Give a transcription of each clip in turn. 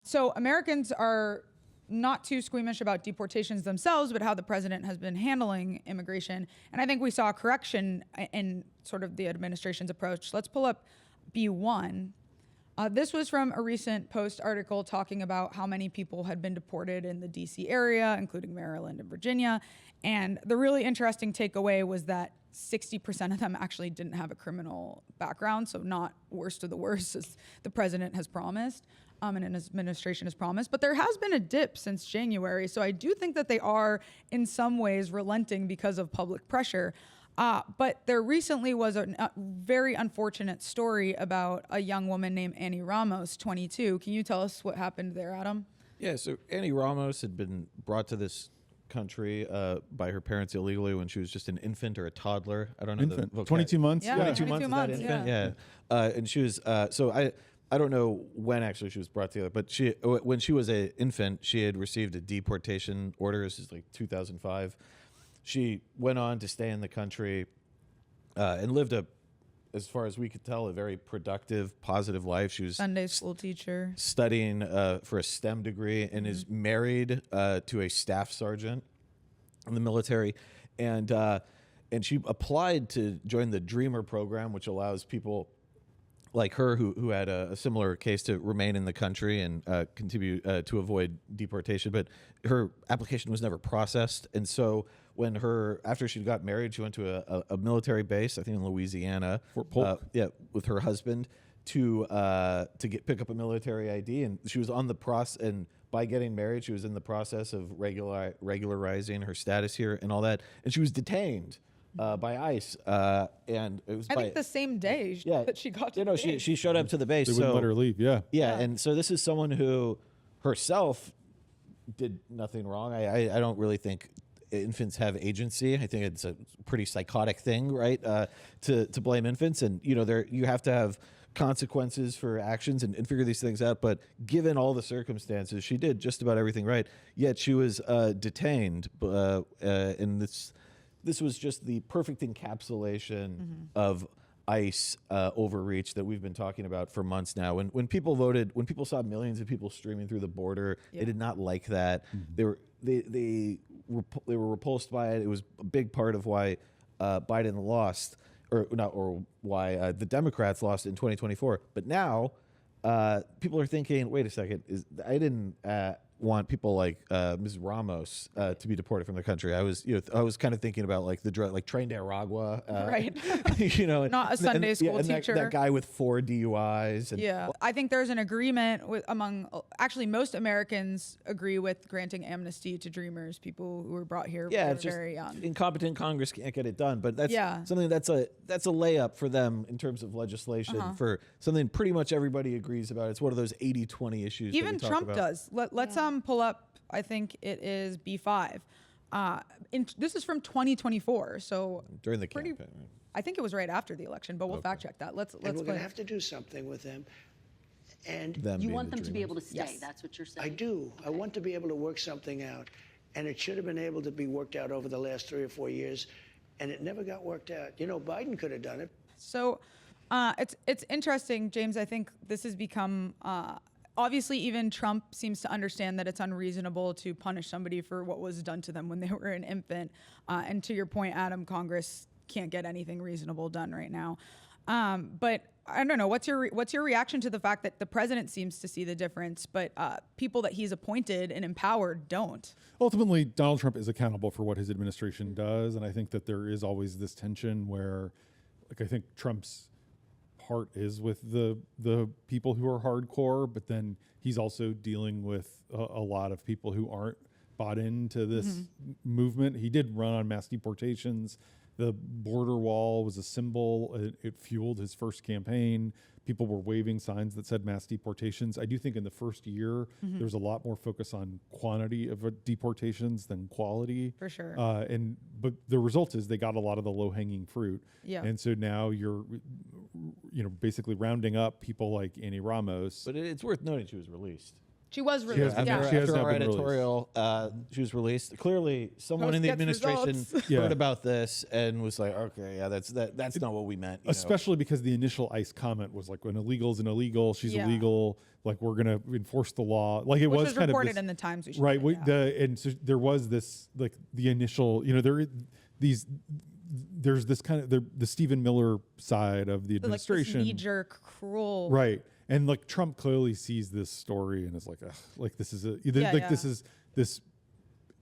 So Americans are not too squeamish about deportations themselves, but how the president has been handling immigration. And I think we saw a correction in sort of the administration's approach. Let's pull up B1. This was from a recent Post article talking about how many people had been deported in the DC area, including Maryland and Virginia. And the really interesting takeaway was that 60% of them actually didn't have a criminal background, so not worst of the worst, as the president has promised, and his administration has promised. But there has been a dip since January, so I do think that they are in some ways relenting because of public pressure. But there recently was a very unfortunate story about a young woman named Annie Ramos, 22. Can you tell us what happened there, Adam? Yeah, so Annie Ramos had been brought to this country by her parents illegally when she was just an infant or a toddler. I don't know. Infant. 22 months? Yeah, 22 months, Is that infant? Yeah. And she was, so I don't know when actually she was brought together, but when she was an infant, she had received a deportation order. This is like 2005. She went on to stay in the country and lived as far as we could tell, a very productive, positive life. She was Sunday school teacher, studying for a STEM degree, and is married to a staff sergeant in the military. And she applied to join the Dreamer program, which allows people like her who had a similar case to remain in the country and continue to avoid deportation. But her application was never processed. And so after she got married, she went to a military base, I think in Louisiana, with her husband to pick up a military ID. And she was on the process, and by getting married, she was in the process of regularizing her status here and all that. And she was detained by ICE, and it was I think the same day that she got to the base. She showed up to the base. They wouldn't let her leave, yeah. And so this is someone who herself did nothing wrong. I don't really think infants have agency. I think it's a pretty psychotic thing, right, to blame infants. And, you have to have consequences for actions and figure these things out. But given all the circumstances, she did just about everything right. Yet she was detained, and this was just the perfect encapsulation of ICE overreach that we've been talking about for months now. When people voted, when people saw millions of people streaming through the border, they did not like that. They were repulsed by it. It was a big part of why Biden lost, or why the Democrats lost in 2024. But now people are thinking, wait a second, I didn't want people like Ms. Ramos to be deported from the country. I was kind of thinking about like Train Aragua, right? Not a Sunday school teacher. That guy with 4 DUIs. I think there's an agreement among most Americans agree with granting amnesty to Dreamers, people who were brought here when they were very young. Incompetent Congress can't get it done, but that's something that's a layup for them in terms of legislation for something pretty much everybody agrees about. It's one of those 80-20 issues. Even Trump does. Let's pull up, I think it is B5. This is from 2024, so during the campaign. Right? I think it was right after the election, but we'll fact check that. Let's. We're going to have to do something with them. And you want them to be able to stay. Yes. That's what you're saying. I do. I want to be able to work something out, and it should have been able to be worked out over the last 3 or 4 years, and it never got worked out. Biden could have done it. So, it's interesting, James. I think this has become. Obviously, even Trump seems to understand that it's unreasonable to punish somebody for what was done to them when they were an infant. And to your point, Adam, Congress can't get anything reasonable done right now. But I don't know. What's your reaction to the fact that the president seems to see the difference, but people that he's appointed and empowered don't? Ultimately, Donald Trump is accountable for what his administration does, and I think that there is always this tension where, I think Trump's heart is with the people who are hardcore, but then he's also dealing with a lot of people who aren't bought into this movement. He did run on mass deportations. The border wall was a symbol. It fueled his first campaign. People were waving signs that said mass deportations. I do think in the first year, there's a lot more focus on quantity of deportations than quality. For sure. But the result is they got a lot of the low-hanging fruit. Yeah. And so now you're, basically rounding up people like Annie Ramos. But it's worth noting she was released. She was released. has- Yeah. she has After now our been released. editorial, she was released. Clearly, someone Post in the gets administration results. Yeah. heard about this and was like, "Okay, yeah, that's not what we meant." you know. Especially because the initial ICE comment was like, "When illegal's an illegal, she's Yeah. illegal. Like we're gonna enforce the law." Like it Which was was kind of reported this, in the Times. We should right. say, yeah. And so there was this like the initial, there's this kind of the Stephen Miller side of the Like this administration, knee-jerk, cruel. right? And like Trump clearly sees this story and is like, ugh, like this is Yeah. this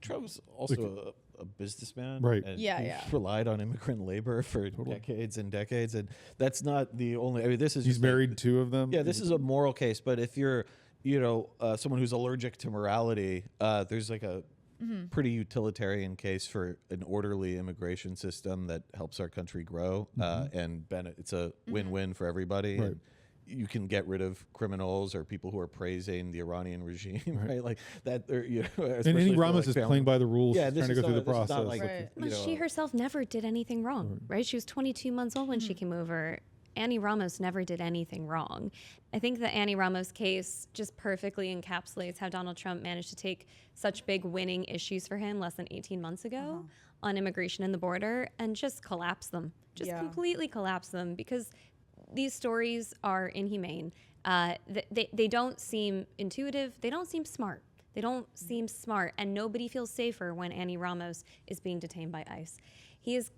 Trump's also a businessman, Right. And Yeah, he yeah. relied on immigrant labor for decades and decades, and that's not the only. I mean, this is he's just married two of them. Yeah, this is a moral case, but if you're, someone who's allergic to morality, there's like a pretty utilitarian case for an orderly immigration system that helps our country grow, and it's a win-win for everybody. Right. And you can get rid of criminals or people who are praising the Iranian regime, right? Like that. And Annie Ramos is playing by the rules. Yeah, she's this trying to is go through not- the this is process. not like, Right. you Well, know, she herself never did anything wrong, right? She was 22 months old when she came over. Annie Ramos never did anything wrong. I think the Annie Ramos case just perfectly encapsulates how Donald Trump managed to take such big winning issues for him less than 18 months ago on immigration and the border and just collapse them, just Yeah. completely collapse them because these stories are inhumane. They don't seem intuitive. They don't seem smart. They don't seem smart, and nobody feels safer when Annie Ramos is being detained by ICE. He's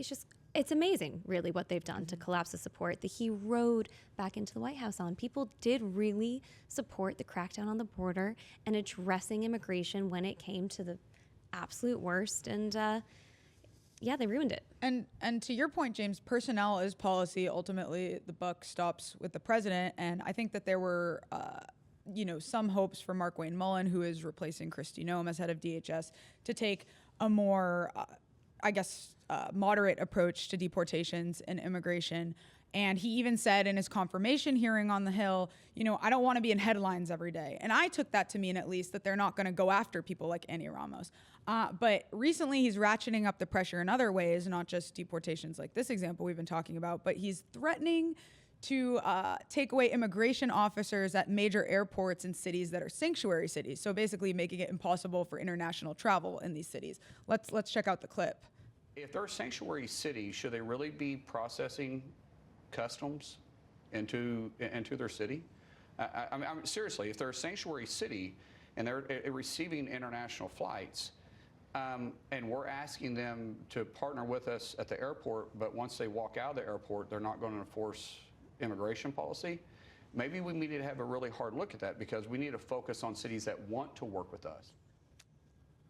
just, it's amazing, really, what they've done to collapse the support that he rode back into the White House on. People did really support the crackdown on the border and addressing immigration when it came to the absolute worst, and yeah, they ruined it. And to your point, James, personnel is policy. Ultimately, the buck stops with the president. And I think that there were, some hopes for Mark Wayne Mullen, who is replacing Kristi Noem as head of DHS, to take a more, moderate approach to deportations and immigration. And he even said in his confirmation hearing on the Hill, I don't want to be in headlines every day. And I took that to mean at least that they're not going to go after people like Annie Ramos. But recently he's ratcheting up the pressure in other ways, not just deportations like this example we've been talking about, but he's threatening to take away immigration officers at major airports in cities that are sanctuary cities. So basically making it impossible for international travel in these cities. Let's check out the clip. If they're a sanctuary city, should they really be processing customs into their city? I mean, seriously, if they're a sanctuary city and they're receiving international flights, and we're asking them to partner with us at the airport, but once they walk out of the airport, they're not going to enforce immigration policy, maybe we need to have a really hard look at that, because we need to focus on cities that want to work with us.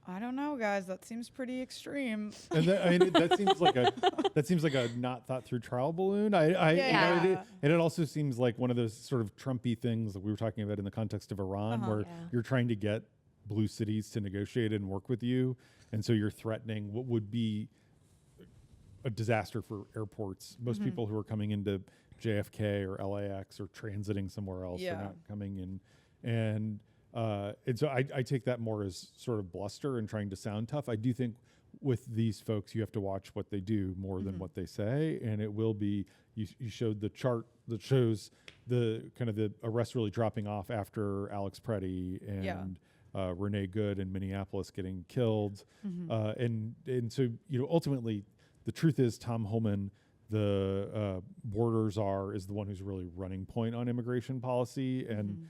I don't know, guys. That seems pretty extreme. And that seems like a not thought through trial balloon. Yeah. And it also seems like one of those sort of Trumpy things that we were talking about in the context of Iran, where you're trying to get blue cities to negotiate and work with you, and so you're threatening what would be a disaster for airports. Most people who are coming into JFK or LAX or transiting somewhere else, they're not coming in, and so I take that more as sort of bluster and trying to sound tough. I do think with these folks, you have to watch what they do more than what they say, and it will be. You showed the chart that shows the kind of the arrests really dropping off after Alex Preddy and Renee Good in Minneapolis getting killed, and so ultimately the truth is Tom Homan, the border czar, is the one who's really running point on immigration policy, and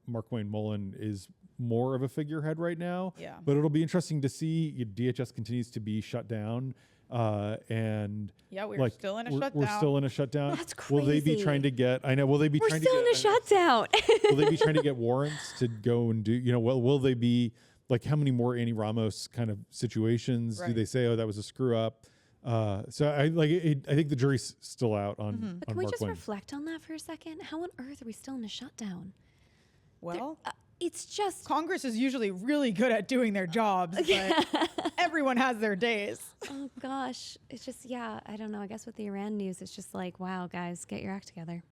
Mark Wayne Mullen is more of a figurehead right now. Yeah. But it'll be interesting to see. DHS continues to be shut down, and We're still in a shutdown. We're still in a shutdown. That's Will they be crazy. trying to get? I know. Will they be We're trying still to in get? a shutdown. Will they be trying to get warrants to go and do? Will they be like how many more Annie Ramos kind of situations do Right. they say? Oh, that was a screw up. So I think the jury's still out on. But on can we Mark just Wayne. reflect on that for a second? How on earth are we still in a shutdown? Well, It's just, Congress is usually really good at doing their jobs, but everyone has their days. oh gosh, it's just, I don't know. I guess with the Iran news, it's just like, wow, guys, get your act together.